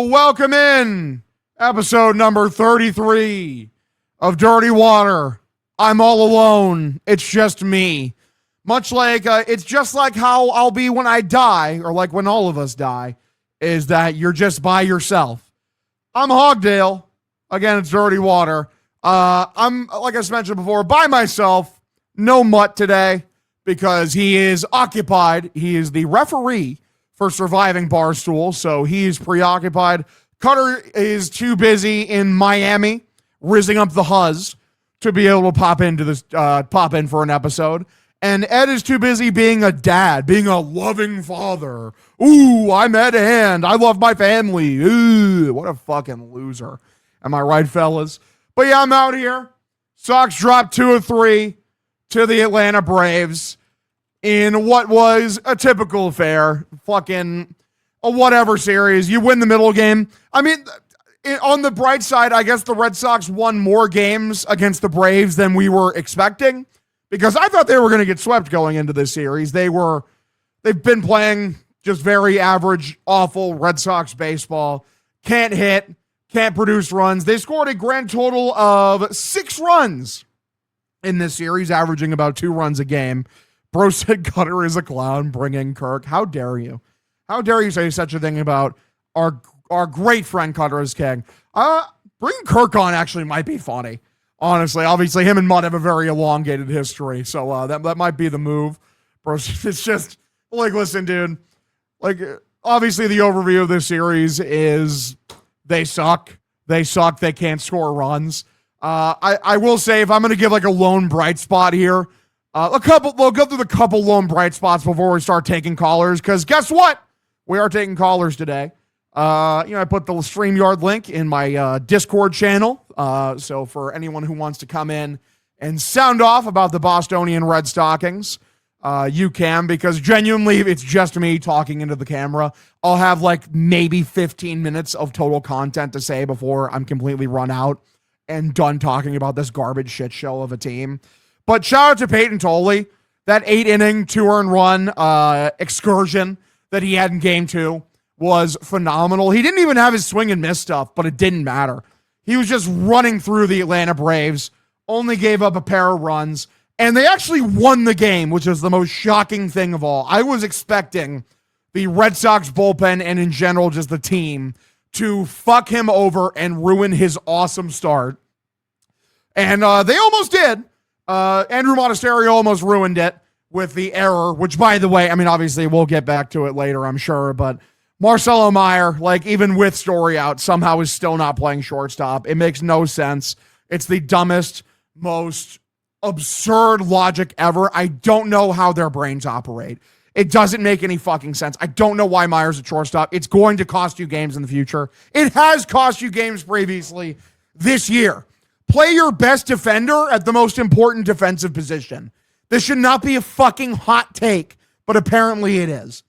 Welcome in episode number 33 of Dirty Water. I'm all alone. It's just me. Much like, it's just like how I'll be when I die, or like when all of us die, is that you're just by yourself. I'm Hogdale. Again, it's Dirty Water. I'm, like I mentioned before, by myself. No Mutt today because he is occupied. He is the referee for Surviving Barstool, so he's preoccupied. Cutter is too busy in Miami, rizzing up the huzz to be able to pop in for an episode. And Ed is too busy being a dad, being a loving father. Ooh, I'm Ed Hand. I love my family. Ooh, what a fucking loser. Am I right, fellas? But yeah, I'm out here. Sox dropped 2 of 3 to the Atlanta Braves in what was a typical affair. Fucking a whatever series. You win the middle game. I mean, on the bright side, I guess the Red Sox won more games against the Braves than we were expecting, because I thought they were going to get swept going into this series. They've been playing just very average, awful Red Sox baseball. Can't hit, can't produce runs. They scored a grand total of 6 runs in this series, averaging about 2 runs a game. Bro said Cutter is a clown, bringing Kirk. How dare you? How dare you say such a thing about our great friend Cutter is king? Bringing Kirk on actually might be funny. Honestly, obviously, him and Mutt have a very elongated history, so that might be the move. Bro, it's just, like, listen, dude. Like, obviously, the overview of this series is they suck. They suck. They can't score runs. I will say, if I'm going to give, like, a lone bright spot here, we'll go through the couple lone bright spots before we start taking callers, because guess what? We are taking callers today. I put the StreamYard link in my Discord channel. So for anyone who wants to come in and sound off about the Bostonian Red Stockings, you can, because genuinely it's just me talking into the camera. I'll have like maybe 15 minutes of total content to say before I'm completely run out and done talking about this garbage shit show of a team. But shout out to Peyton Tolley, that 8-inning, 2-earned run excursion that he had in game 2 was phenomenal. He didn't even have his swing and miss stuff, but it didn't matter. He was just running through the Atlanta Braves, only gave up a pair of runs, and they actually won the game, which is the most shocking thing of all. I was expecting the Red Sox bullpen and in general just the team to fuck him over and ruin his awesome start. And they almost did. Andrew Monasterio almost ruined it with the error, which, by the way, I mean, obviously we'll get back to it later, I'm sure, but Marcelo Meyer, like, even with Story out, somehow is still not playing shortstop. It makes no sense. It's the dumbest, most absurd logic ever. I don't know how their brains operate. It doesn't make any fucking sense. I don't know why Meyer's at shortstop. It's going to cost you games in the future. It has cost you games previously this year. Play your best defender at the most important defensive position. This should not be a fucking hot take, but apparently it is.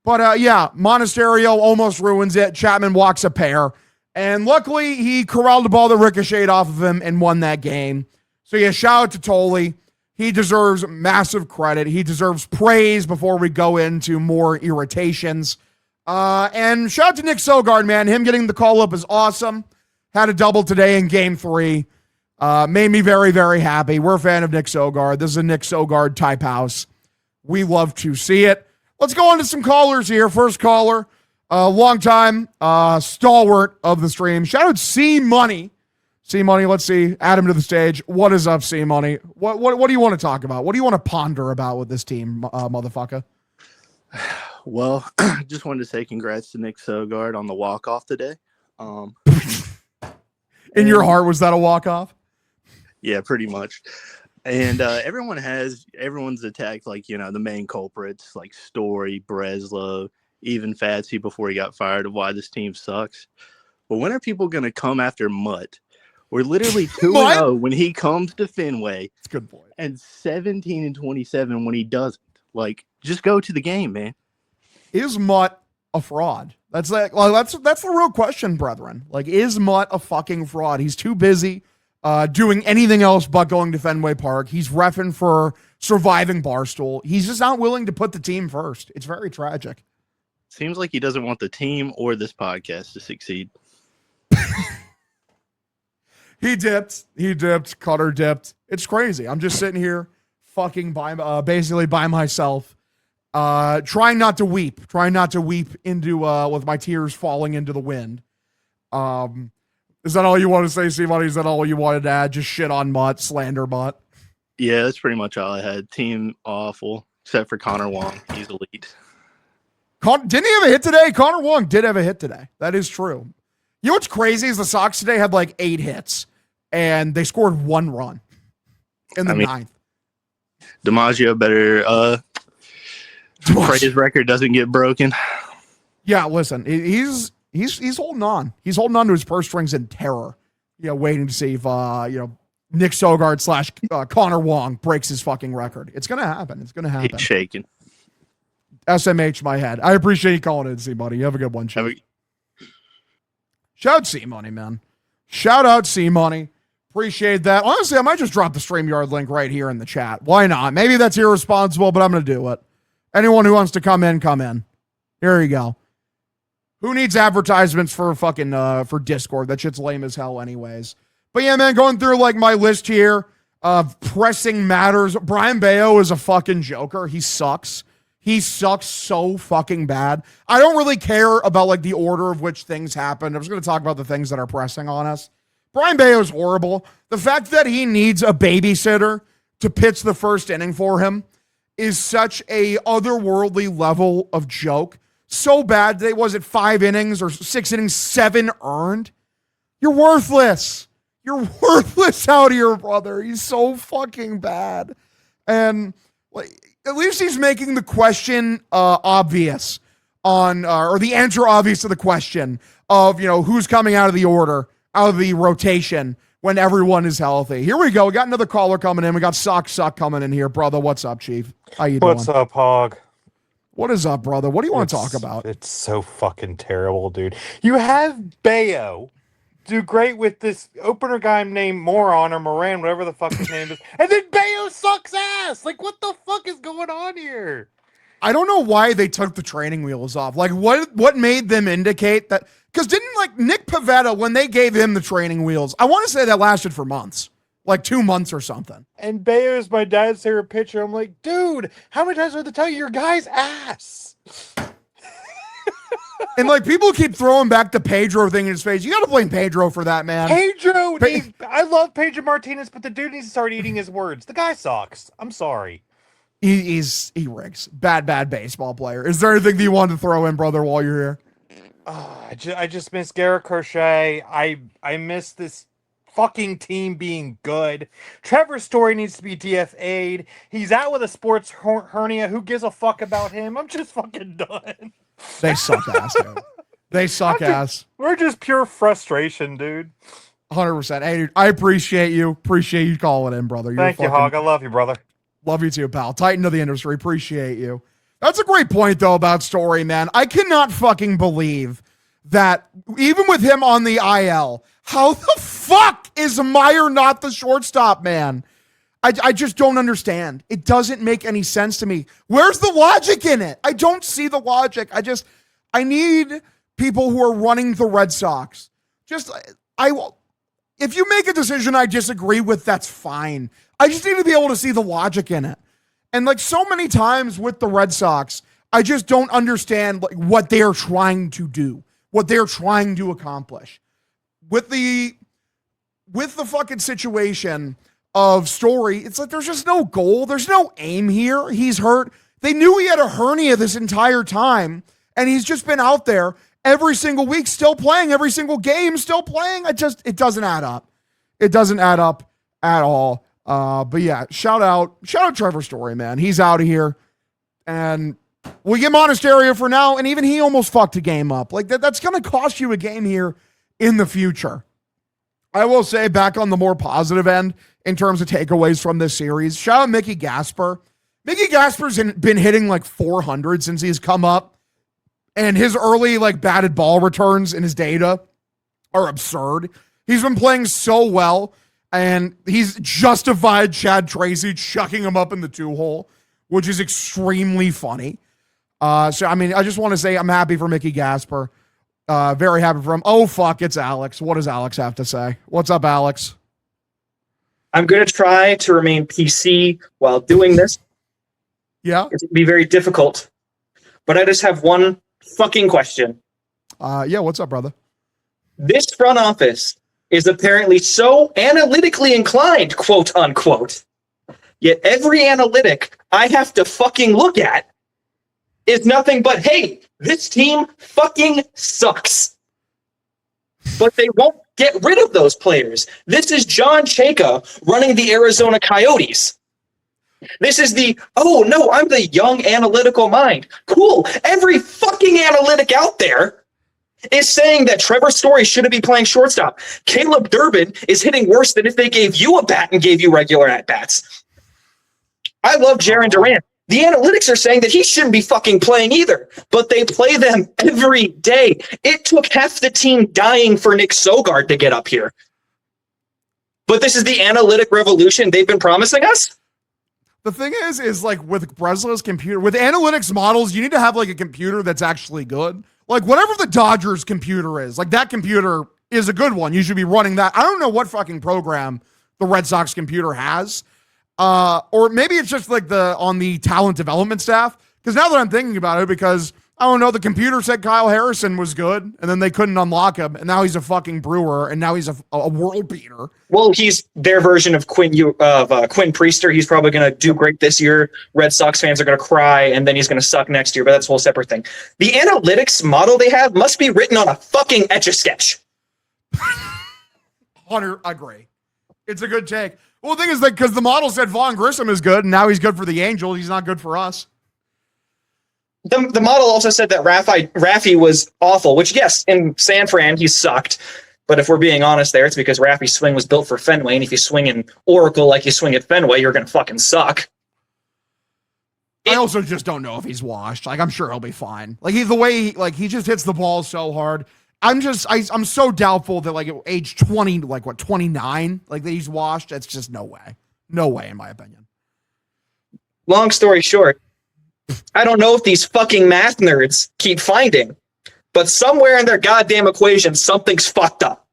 But yeah, Monasterio almost ruins it. Chapman walks a pair. And luckily, he corralled the ball that ricocheted off of him and won that game. So yeah, shout out to Tolley. He deserves massive credit. He deserves praise before we go into more irritations. And shout out to Nick Sogard, man. Him getting the call up is awesome. Had a double today in game 3. Made me very, very happy. We're a fan of Nick Sogard. This is a Nick Sogard type house. We love to see it. Let's go on to some callers here. First caller, long time stalwart of the stream. Shout out C Money. C Money, let's see. Add him to the stage. What is up, C Money? What do you want to talk about? What do you want to ponder about with this team, motherfucker? Well, just wanted to say congrats to Nick Sogard on the walk-off today. In your heart, was that a walk-off? Yeah, pretty much. And everyone's attacked, like, the main culprits, like Story, Breslow, even Fatsy before he got fired, of why this team sucks. But when are people going to come after Mutt? We're literally 2-0 when he comes to Fenway. That's a good point. And 17-27 when he doesn't. Like, just go to the game, man. Is Mutt a fraud? That's the real question, brethren. Like, is Mutt a fucking fraud? He's too busy doing anything else but going to Fenway Park. He's reffing for Surviving Barstool. He's just not willing to put the team first. It's very tragic. Seems like he doesn't want the team or this podcast to succeed. He dipped, Cutter dipped. It's crazy. I'm just sitting here basically by myself, trying not to weep into, with my tears falling into the wind. Is that all you want to say, C-Money? Is that all you wanted to add? Just shit on Mutt, slander Mutt? Yeah, that's pretty much all I had. Team awful, except for Connor Wong. He's elite. Didn't he have a hit today? Connor Wong did have a hit today. That is true. You know what's crazy is the Sox today had like 8 hits, and they scored 1 run in the 9th. DiMaggio better pray his record doesn't get broken. Yeah, listen, he's holding on. He's holding on to his purse strings in terror. Waiting to see if Nick Sogard / Connor Wong breaks his fucking record. It's gonna happen. He's shaking. SMH my head. I appreciate you calling in, C-Money. You have a good one, Chief. Shout out C-Money, man. Shout out C-Money. Appreciate that. Honestly, I might just drop the StreamYard link right here in the chat. Why not? Maybe that's irresponsible, but I'm going to do it. Anyone who wants to come in, come in. Here you go. Who needs advertisements for fucking for Discord? That shit's lame as hell anyways. But yeah, man, going through like my list here of pressing matters. Brian Bayo is a fucking joker. He sucks. He sucks so fucking bad. I don't really care about like the order of which things happened. I'm just going to talk about the things that are pressing on us. Brian Bayo is horrible. The fact that he needs a babysitter to pitch the first inning for him is such a otherworldly level of joke. So bad that was it 5 innings or 6 innings, 7 earned? You're worthless. You're worthless out here, brother. He's so fucking bad. And like, at least he's making the question obvious or the answer obvious to the question of, who's coming out of the order, out of the rotation when everyone is healthy. Here we go. We got another caller coming in. We got Suck coming in here. Brother, what's up, Chief? How you doing? What's up, Hog? What is up, brother? What do you want to talk about? It's so fucking terrible, dude. You have Bayo do great with this opener guy named Moron or Moran, whatever the fuck his name is, and then Bayo sucks ass. Like, what the fuck is going on here? I don't know why they took the training wheels off. Like, what made them indicate that? Because didn't like Nick Pivetta, when they gave him the training wheels, I want to say that lasted for months, like 2 months or something. And Bayo's my dad's favorite pitcher. I'm like, dude, how many times do I have to tell you your guy's ass? And like people keep throwing back the Pedro thing in his face. You got to blame Pedro for that, man. Pedro, I love Pedro Martinez, but the dude needs to start eating his words. The guy sucks. I'm sorry. He rigs. Bad baseball player. Is there anything that you want to throw in, brother, while you're here? I just miss Garrett Crochet. I miss this fucking team being good. Trevor Story needs to be DFA'd. He's out with a sports hernia. Who gives a fuck about him? I'm just fucking done. They suck ass, dude. They suck ass. We're just pure frustration, dude. 100%. Hey, dude, I appreciate you. Appreciate you calling in, brother. Thank you, Hog. I love you, brother. Love you too, pal. Titan of the industry. Appreciate you. That's a great point, though, about Story, man. I cannot fucking believe that even with him on the IL, how the fuck is Meyer not the shortstop, man? I just don't understand. It doesn't make any sense to me. Where's the logic in it? I don't see the logic. I need people who are running the Red Sox. If you make a decision I disagree with, that's fine. I just need to be able to see the logic in it. And like so many times with the Red Sox, I just don't understand like what they are trying to do, what they're trying to accomplish. With the fucking situation of Story, it's like there's just no goal. There's no aim here. He's hurt. They knew he had a hernia this entire time, and he's just been out there every single week, still playing, every single game, still playing. It doesn't add up. It doesn't add up at all. But yeah, shout out Trevor Story, man. He's out of here. And we get Monasterio for now, and even he almost fucked a game up. Like that's going to cost you a game here in the future. I will say, back on the more positive end in terms of takeaways from this series, shout out Mickey Gasper. Mickey Gasper's been hitting like 400 since he's come up, and his early like batted ball returns in his data are absurd. He's been playing so well, and he's justified Chad Tracy chucking him up in the 2-hole, which is extremely funny. So, I mean, I just want to say I'm happy for Mickey Gasper. Very happy for him. Oh, fuck, it's Alex. What does Alex have to say? What's up, Alex? I'm going to try to remain PC while doing this. Yeah? It's going to be very difficult. But I just have one fucking question. Yeah, what's up, brother? This front office is apparently so analytically inclined, quote unquote. Yet every analytic I have to fucking look at is nothing but, hey, this team fucking sucks. But they won't get rid of those players. This is John Chayka running the Arizona Coyotes. This is the, oh no, I'm the young analytical mind. Cool. Every fucking analytic out there is saying that Trevor Story shouldn't be playing shortstop. Caleb Durbin is hitting worse than if they gave you a bat and gave you regular at-bats. I love Jarren Duran. The analytics are saying that he shouldn't be fucking playing either, but they play them every day. It took half the team dying for Nick Sogard to get up here. But this is the analytic revolution they've been promising us? The thing is like with Breslow's computer, with analytics models, you need to have like a computer that's actually good. Like whatever the Dodgers computer is, like that computer is a good one. You should be running that. I don't know what fucking program the Red Sox computer has. Or maybe it's just like on the talent development staff. Because now that I'm thinking about it, because I don't know, the computer said Kyle Harrison was good, and then they couldn't unlock him, and now he's a fucking Brewer, and now he's a world beater. Well, he's their version of Quinn Priester. He's probably going to do great this year. Red Sox fans are going to cry, and then he's going to suck next year. But that's a whole separate thing. The analytics model they have must be written on a fucking Etch-a-Sketch. Hunter, I agree. It's a good take. Well, the thing is that because the model said Vaughn Grissom is good, and now he's good for the Angels, he's not good for us. The model also said that Raffy was awful, which, yes, in San Fran, he sucked. But if we're being honest there, it's because Raffy's swing was built for Fenway, and if you swing in Oracle like you swing at Fenway, you're going to fucking suck. I also just don't know if he's washed. Like, I'm sure he'll be fine. Like, he just hits the ball so hard. I'm so doubtul that, like, at age 20, like, 29, like, that he's washed. It's just no way. No way, in my opinion. Long story short, I don't know if these fucking math nerds keep finding, but somewhere in their goddamn equation, something's fucked up.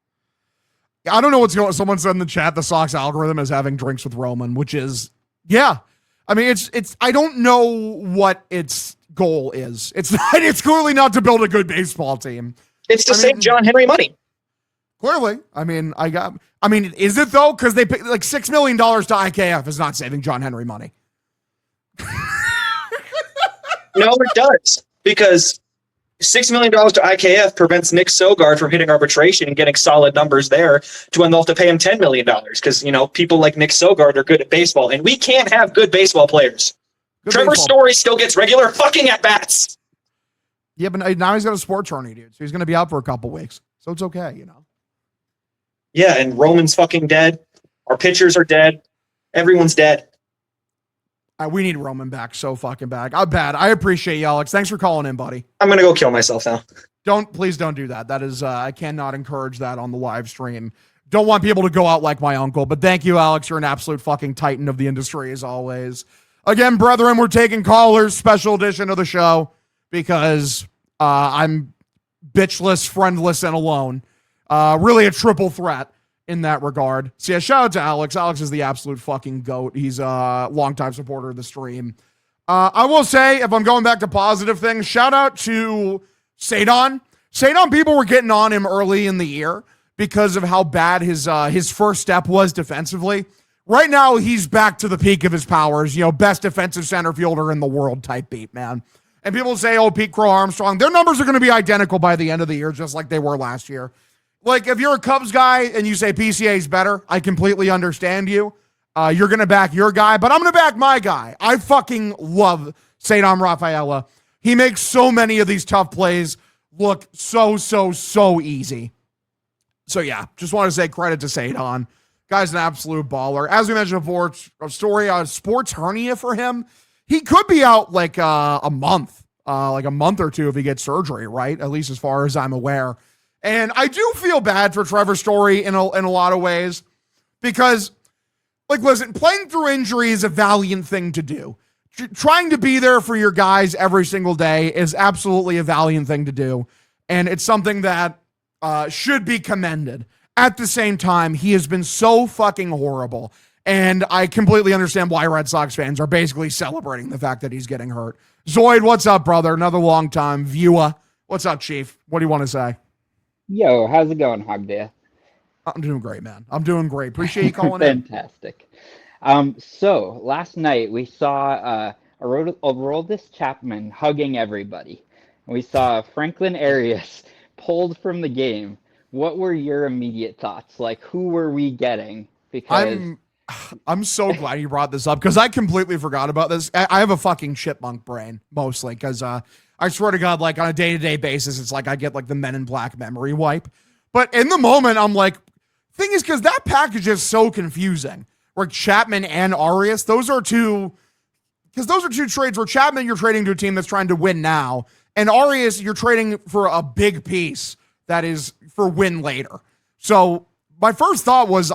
I don't know what's going on. Someone said in the chat the Sox algorithm is having drinks with Roman, which is, yeah. I mean, it's. I don't know what its goal is. It's clearly not to build a good baseball team. It's to save John Henry money. Clearly. I mean, is it though? Because they pay like $6 million to IKF is not saving John Henry money. No, it does. Because $6 million to IKF prevents Nick Sogard from hitting arbitration and getting solid numbers there to when they'll have to pay him $10 million. Because, people like Nick Sogard are good at baseball, and we can't have good baseball players. Trevor Story still gets regular fucking at-bats. Yeah, but now he's got a sports hernia, dude. So he's going to be out for a couple weeks. So it's okay, Yeah, and Roman's fucking dead. Our pitchers are dead. Everyone's dead. We need Roman back so fucking bad. I'm bad. I appreciate you, Alex. Thanks for calling in, buddy. I'm going to go kill myself now. Please don't do that. That is, I cannot encourage that on the live stream. Don't want people to go out like my uncle, but thank you, Alex. You're an absolute fucking titan of the industry as always. Again, brethren, we're taking callers, special edition of the show, because I'm bitchless, friendless, and alone. Really a triple threat in that regard. So yeah, shout out to Alex. Alex is the absolute fucking GOAT. He's a longtime supporter of the stream. I will say, if I'm going back to positive things, shout out to Sadon. Sadon, people were getting on him early in the year because of how bad his first step was defensively. Right now, he's back to the peak of his powers. Best defensive center fielder in the world type beat, man. And people say, oh, Pete Crow Armstrong. Their numbers are going to be identical by the end of the year, just like they were last year. Like, if you're a Cubs guy and you say PCA is better, I completely understand you. You're going to back your guy, but I'm going to back my guy. I fucking love Sadon Rafaela. He makes so many of these tough plays look so easy. So, yeah, just want to say credit to Sadon. Guy's an absolute baller. As we mentioned before, a story on sports hernia for him. He could be out like a month or two if he gets surgery, right? At least as far as I'm aware. And I do feel bad for Trevor Story in a lot of ways because, like, listen, playing through injury is a valiant thing to do. trying to be there for your guys every single day is absolutely a valiant thing to do. And it's something that should be commended. At the same time, he has been so fucking horrible. And I completely understand why Red Sox fans are basically celebrating the fact that he's getting hurt. Zoid, what's up, brother? Another long-time viewer. What's up, Chief? What do you want to say? Yo, how's it going, Hogdale? I'm doing great, man. I'm doing great. Appreciate you calling in. Fantastic. So last night we saw Aroldis Chapman hugging everybody. We saw Franklin Arias pulled from the game. What were your immediate thoughts? Like, who were we getting? Because I'm so glad you brought this up because I completely forgot about this. I have a fucking chipmunk brain mostly because I swear to God, like on a day-to-day basis, it's like I get like the Men in Black memory wipe. But in the moment, I'm like, thing is, because that package is so confusing. Like Chapman and Arias, those are two trades where Chapman you're trading to a team that's trying to win now, and Arias you're trading for a big piece that is for win later. So my first thought was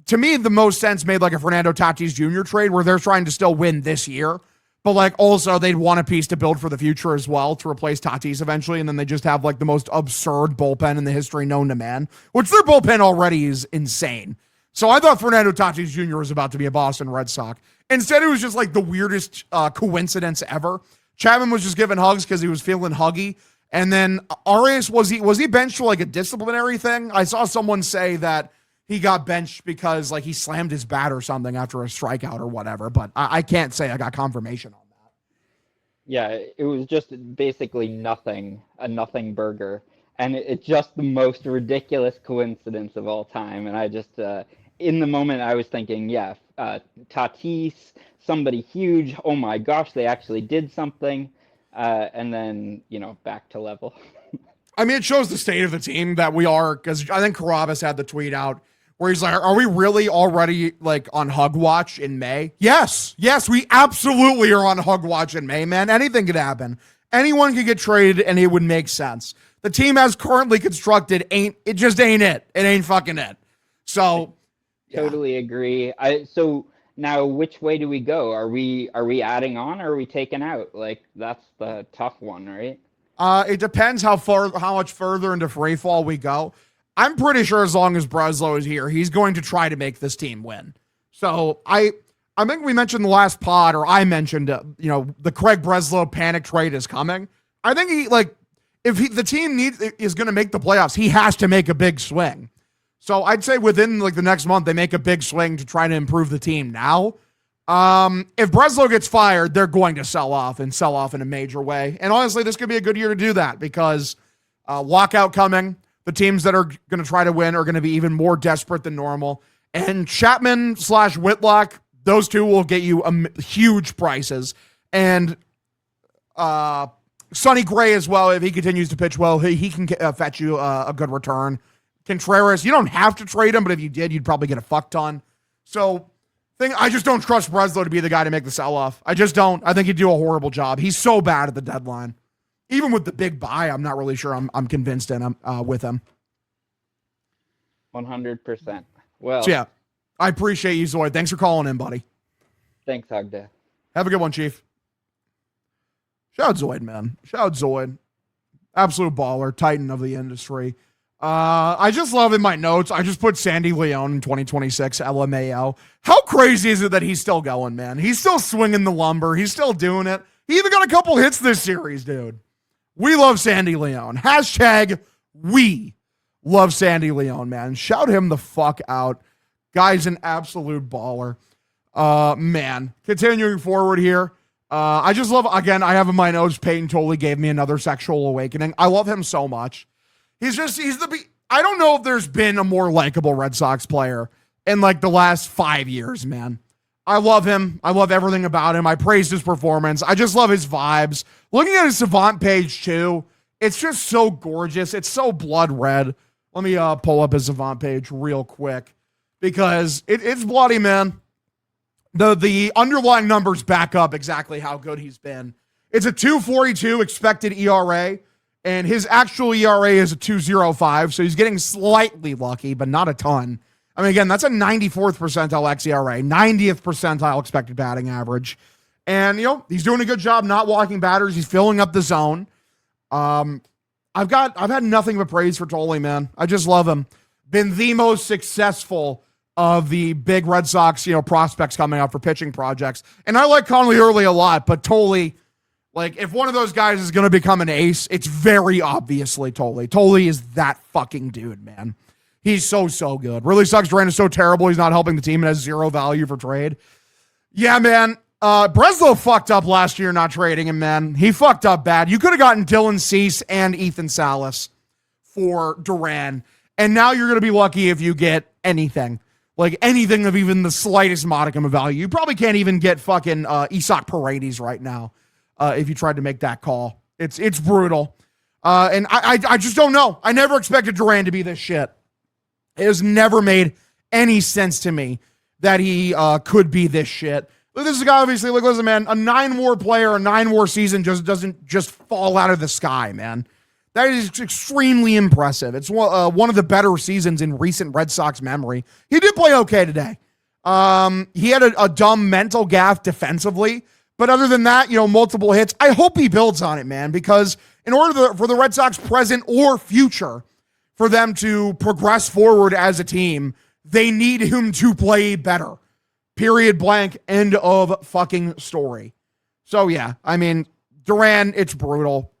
to me, the most sense made like a Fernando Tatis Jr. trade where they're trying to still win this year, but like also they'd want a piece to build for the future as well to replace Tatis eventually. And then they just have like the most absurd bullpen in the history known to man, which their bullpen already is insane. So I thought Fernando Tatis Jr. was about to be a Boston Red Sox. Instead, it was just like the weirdest coincidence ever. Chapman was just giving hugs because he was feeling huggy. And then Arias, was he benched for like a disciplinary thing? I saw someone say that he got benched because like he slammed his bat or something after a strikeout or whatever, but I can't say I got confirmation on that. yeah, it was just basically a nothing burger. And it's just the most ridiculous coincidence of all time. And I just, in the moment, I was thinking, yeah, Tatis, somebody huge. Oh my gosh, they actually did something. And then, back to level. I mean, it shows the state of the team that we are, because I think Carabas had the tweet out where he's like, are we really already like on hug watch in May? Yes, we absolutely are on hug watch in May, man. Anything could happen. Anyone could get traded and it would make sense. The team as currently constructed it just ain't it. It ain't fucking it. So Totally agree. So now which way do we go? Are we adding on or are we taking out? Like that's the tough one, right? It depends how much further into free fall we go. I'm pretty sure as long as Breslow is here, he's going to try to make this team win. So I think we mentioned the last pod, or I mentioned, the Craig Breslow panic trade is coming. I think the team is going to make the playoffs, he has to make a big swing. So I'd say within like the next month, they make a big swing to try to improve the team now. If Breslow gets fired, they're going to sell off in a major way. And honestly, this could be a good year to do that because lockout coming. The teams that are going to try to win are going to be even more desperate than normal. And Chapman/Whitlock, those two will get you huge prices. And Sonny Gray as well, if he continues to pitch well, he can fetch you a good return. Contreras, you don't have to trade him, but if you did, you'd probably get a fuck ton. So I just don't trust Breslow to be the guy to make the sell-off. I just don't. I think he'd do a horrible job. He's so bad at the deadline. Even with the big buy, I'm not really sure I'm convinced with him. 100%. Well, so yeah, I appreciate you, Zoid. Thanks for calling in, buddy. Thanks, Hogda. Have a good one, Chief. Shout out Zoid, man. Shout out Zoid. Absolute baller, titan of the industry. I just love in my notes, I just put Sandy Leone in 2026 LMAO. How crazy is it that he's still going, man? He's still swinging the lumber. He's still doing it. He even got a couple hits this series, dude. We love Sandy Leone. Hashtag we love Sandy Leone, man. Shout him the fuck out. Guy's an absolute baller. Man, continuing forward here. I just love, again, I have in my notes, Peyton totally gave me another sexual awakening. I love him so much. I don't know if there's been a more likable Red Sox player in like the last 5 years, man. I love him. I love everything about him. I praised his performance. I just love his vibes. Looking at his Savant page too, it's just so gorgeous. It's so blood red. Let me pull up his Savant page real quick because it's bloody, man. The underlying numbers back up exactly how good he's been. It's a 2.42 expected ERA, and his actual ERA is a 2.05, so he's getting slightly lucky, but not a ton. I mean, again, that's a 94th percentile xERA, 90th percentile expected batting average. And, he's doing a good job not walking batters. He's filling up the zone. I've had nothing but praise for Tolley, man. I just love him. Been the most successful of the big Red Sox, prospects coming up for pitching projects. And I like Conley Early a lot, but Tolley, like, if one of those guys is going to become an ace, it's very obviously Tolley. Tolley is that fucking dude, man. He's so good. Really sucks Duran is so terrible. He's not helping the team and has zero value for trade. Yeah, man. Breslow fucked up last year not trading him, man. He fucked up bad. You could have gotten Dylan Cease and Ethan Salas for Duran, and now you're going to be lucky if you get anything. Like anything of even the slightest modicum of value. You probably can't even get fucking Isak Paredes right now if you tried to make that call. It's brutal. And I just don't know. I never expected Duran to be this shit. It has never made any sense to me that he could be this shit. This is a guy, obviously, like, listen, man, a 9-WAR player, a 9-WAR season doesn't just fall out of the sky, man. That is extremely impressive. It's one of the better seasons in recent Red Sox memory. He did play okay today. He had a dumb mental gaffe defensively, but other than that, multiple hits. I hope he builds on it, man, because in order for the Red Sox present or future, for them to progress forward as a team, they need him to play better. Period, blank, end of fucking story. So, yeah, I mean, Duran, it's brutal.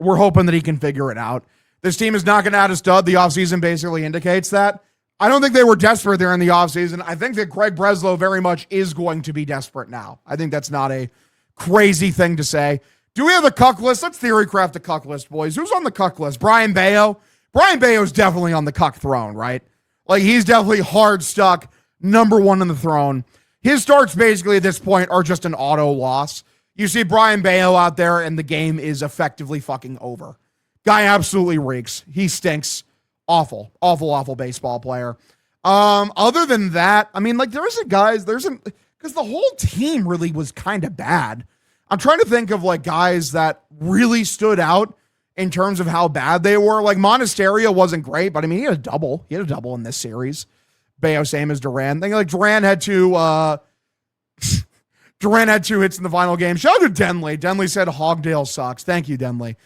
We're hoping that he can figure it out. This team is knocking out a stud. The offseason basically indicates that. I don't think they were desperate there in the offseason. I think that Craig Breslow very much is going to be desperate now. I think that's not a crazy thing to say. Do we have a cuck list? Let's theory craft a cuck list, boys. Who's on the cuck list? Brian Bayo? Brian Bayo's definitely on the cuck throne, right? Like, he's definitely hard stuck, number one on the throne. His starts basically at this point are just an auto loss. You see Brian Bayo out there and the game is effectively fucking over. Guy absolutely reeks. He stinks. Awful baseball player. Other than that, I mean, like, because the whole team really was kind of bad. I'm trying to think of like guys that really stood out in terms of how bad they were. Like Monasterio wasn't great, but I mean, he had a double. He had a double in this series. Bayo, same as Duran. I think like Duran had two hits in the final game. Shout out to Denley. Denley said Hogdale sucks. Thank you, Denley.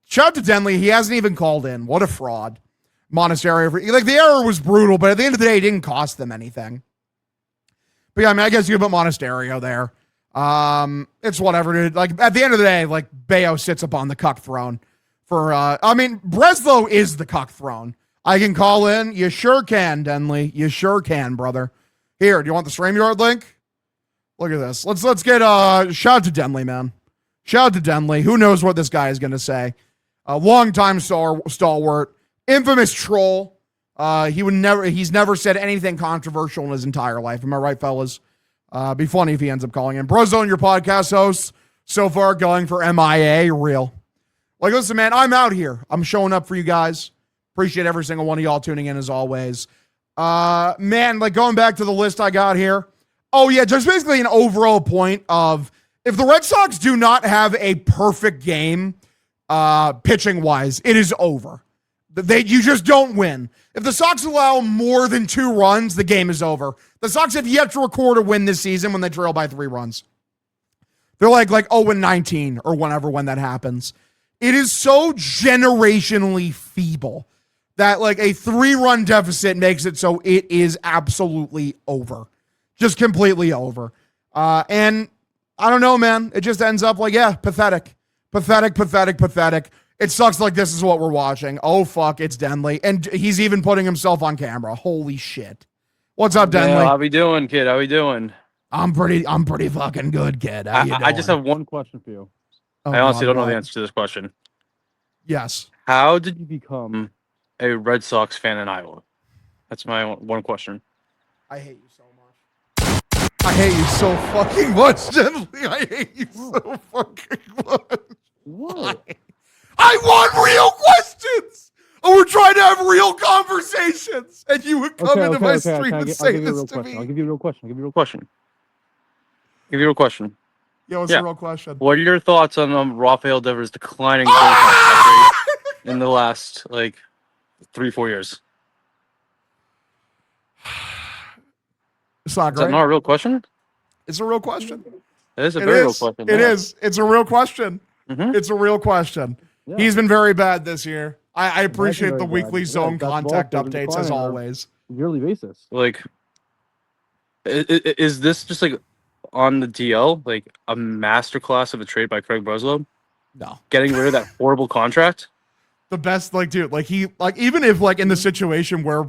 Shout out to Denley. He hasn't even called in. What a fraud. Monasterio. Like, the error was brutal, but at the end of the day, it didn't cost them anything. But yeah, I mean, I guess you can put Monasterio there. It's whatever, dude. Like, at the end of the day, like, Bayo sits upon the cuck throne for, I mean, Breslow is the cuck throne. I can call in. You sure can, Denley. You sure can, brother. Here, do you want the StreamYard link? Look at this. Let's get, shout out to Denley, man. Shout out to Denley. Who knows what this guy is going to say? A longtime stalwart, infamous troll. He's never said anything controversial in his entire life. Am I right, fellas? Be funny if he ends up calling in. Brozone, your podcast host, so far going for MIA, real. Like, listen, man, I'm out here. I'm showing up for you guys. Appreciate every single one of y'all tuning in as always. Man, like, going back to the list I got here. Oh, yeah, just basically an overall point of if the Red Sox do not have a perfect game, pitching-wise, it is over. You just don't win. If the Sox allow more than 2 runs, the game is over. The Sox have yet to record a win this season when they trail by 3 runs. They're like 0-19 or whenever when that happens. It is so generationally feeble that like a 3-run deficit makes it so it is absolutely over. Just completely over. And I don't know, man. It just ends up like, yeah, pathetic. Pathetic. It sucks like this is what we're watching. Oh, fuck, it's Denley. And he's even putting himself on camera. Holy shit. What's up, Denley? Yeah, how we doing, kid? How we doing? I'm pretty fucking good, kid. How you doing? I just have one question for you. Oh, I honestly don't know the God. answer to this question. Yes. How did you become a Red Sox fan in Iowa? That's my one question. I hate you so much. I hate you so fucking much, Denley. I hate you so fucking much. What? I want real questions. Oh, we're trying to have real conversations, and you would come into my stream and say this to me. I'll give you a real question. Yeah, what's the real question? What are your thoughts on Rafael Devers declining in the last 3-4 years? It's not Is that great. not a real question? It's a real question. That is a It very real is. question. It yeah. is. It's a real question. Mhm. It's a real question. Yeah. He's been very bad this year. I appreciate very the bad. weekly Yeah, zone best ball contact players are updates as declining on a always. yearly basis. Like, is this just like on the DL, like a masterclass of a trade by Craig Breslow, No. getting rid of that horrible contract? The best, like, dude, like he, like, even if like in the situation where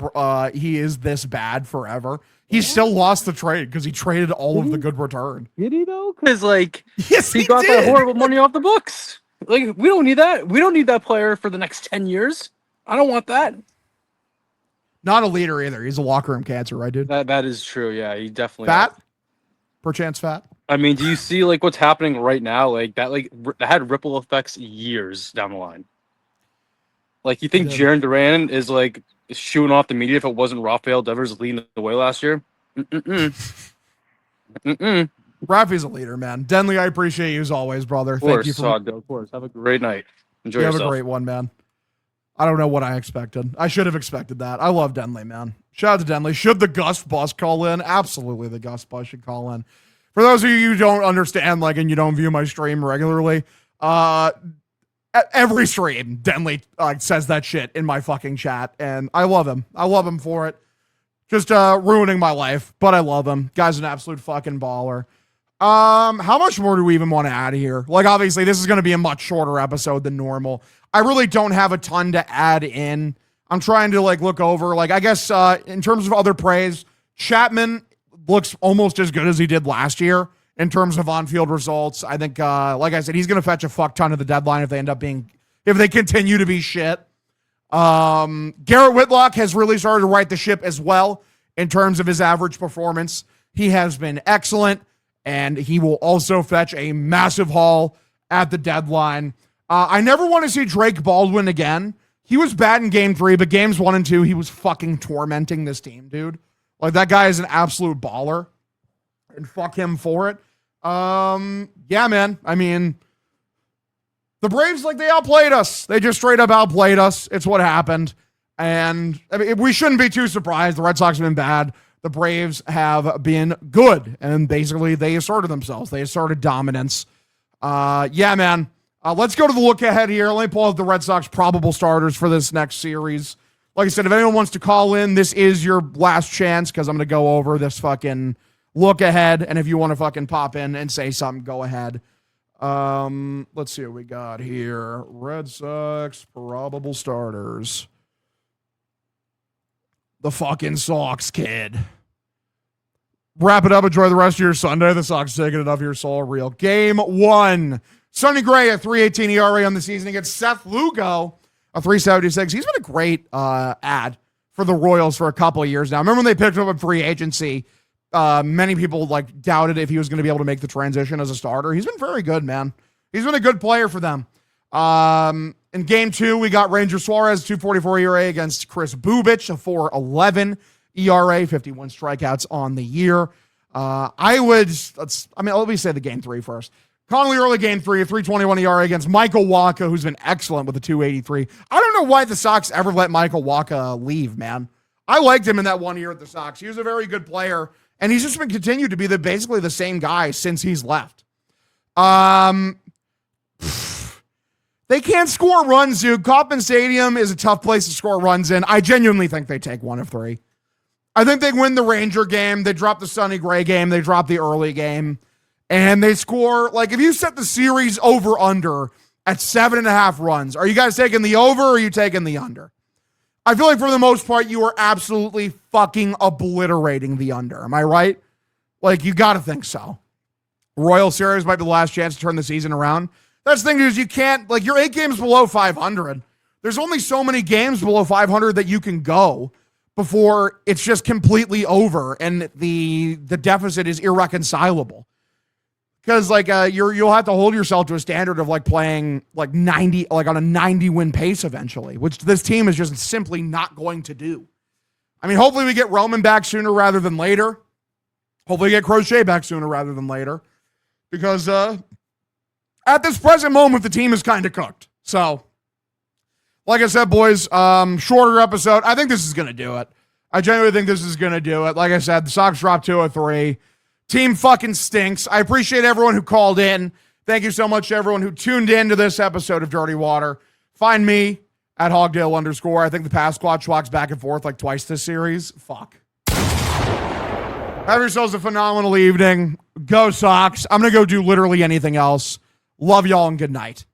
he is this bad forever, he still lost the trade because he traded all of the good return. Did he though? Because like Yes, he he got that did. horrible money off the books. Like we don't need that. We don't need that player for the next 10 years. I don't want that. Not a leader either. He's a locker room cancer, right, dude? That is true. Yeah, he definitely Fat, perchance fat. I mean, do you see like what's happening right now? Like that had ripple effects years down the line. Like you think did. Jaron Duran is like shooing off the media if it wasn't Rafael Devers leading the way last year? Rafi's a leader, man. Denley, I appreciate you as always, brother. Of Thank course, you for Hogdale, of course. Have a great night. Enjoy you have yourself. a great one, man. I don't know what I expected. I should have expected that. I love Denley, man. Shout out to Denley. Should the Gus Bus call in? Absolutely, the Gus Bus should call in. For those of you who don't understand, like, and you don't view my stream regularly, every stream, Denley says that shit in my fucking chat, and I love him. I love him for it. Just ruining my life, but I love him. Guy's an absolute fucking baller. How much more do we even want to add here? Like, obviously, this is going to be a much shorter episode than normal. I really don't have a ton to add in. I'm trying to like look over, like, I guess in terms of other praise, Chapman looks almost as good as he did last year in terms of on-field results. I think, like I said, he's going to fetch a fuck ton of the deadline if they continue to be shit. Garrett Whitlock has really started to right the ship as well in terms of his average performance. He has been excellent, and he will also fetch a massive haul at the deadline. I never want to see Drake Baldwin again. He was bad in game 3, but games 1 and 2, he was fucking tormenting this team, dude. Like, that guy is an absolute baller, and fuck him for it. Yeah, man. I mean, the Braves, like, they outplayed us. They just straight up outplayed us. It's what happened. And I mean, we shouldn't be too surprised. The Red Sox have been bad. The Braves have been good. And basically, they asserted themselves. They asserted dominance. Yeah, man. Let's go to the look ahead here. Let me pull out the Red Sox probable starters for this next series. Like I said, if anyone wants to call in, this is your last chance because I'm going to go over this fucking look ahead. And if you want to fucking pop in and say something, go ahead. Let's see what we got here. Red Sox probable starters. The fucking Sox, kid. Wrap it up. Enjoy the rest of your Sunday. The Sox taking it off your soul. Real. Game 1. Sonny Gray, a 3.18 ERA on the season against Seth Lugo, a 3.76. He's been a great ad for the Royals for a couple of years now. Remember when they picked him up in free agency? Many people like doubted if he was going to be able to make the transition as a starter. He's been very good, man. He's been a good player for them. In game 2, we got Ranger Suarez, 2.44 ERA against Chris Bubich, a 4.11 ERA, 51 strikeouts on the year. Let me say the game 3 first. Connolly early game 3, a 3.21 ERA against Michael Wacha, who's been excellent with a 2.83. I don't know why the Sox ever let Michael Wacha leave, man. I liked him in that 1 year at the Sox. He was a very good player, and he's just been continued to be basically the same guy since he's left. They can't score runs, dude. Kauffman Stadium is a tough place to score runs in. I genuinely think they take 1 of 3. I think they win the Ranger game. They drop the Sonny Gray game. They drop the early game. And they score, like, if you set the series over-under at 7.5 runs, are you guys taking the over or are you taking the under? I feel like for the most part, you are absolutely fucking obliterating the under. Am I right? Like, you got to think so. Royal Series might be the last chance to turn the season around. That's the thing, is you can't, like, you're 8 games below 500. There's only so many games below 500 that you can go before it's just completely over and the deficit is irreconcilable. Because like you'll have to hold yourself to a standard of like playing like 90, like on a 90 win pace eventually, which this team is just simply not going to do. I mean, hopefully we get Roman back sooner rather than later. Hopefully we get Crochet back sooner rather than later. Because at this present moment, the team is kind of cooked. So, like I said, boys, shorter episode. I think this is going to do it. I genuinely think this is going to do it. Like I said, the Sox dropped 2 of 3. Team fucking stinks. I appreciate everyone who called in. Thank you so much to everyone who tuned in to this episode of Dirty Water. Find me at Hogdale_. I think the Pasquatch walks back and forth like twice this series. Fuck. Have yourselves a phenomenal evening. Go Sox. I'm going to go do literally anything else. Love y'all and good night.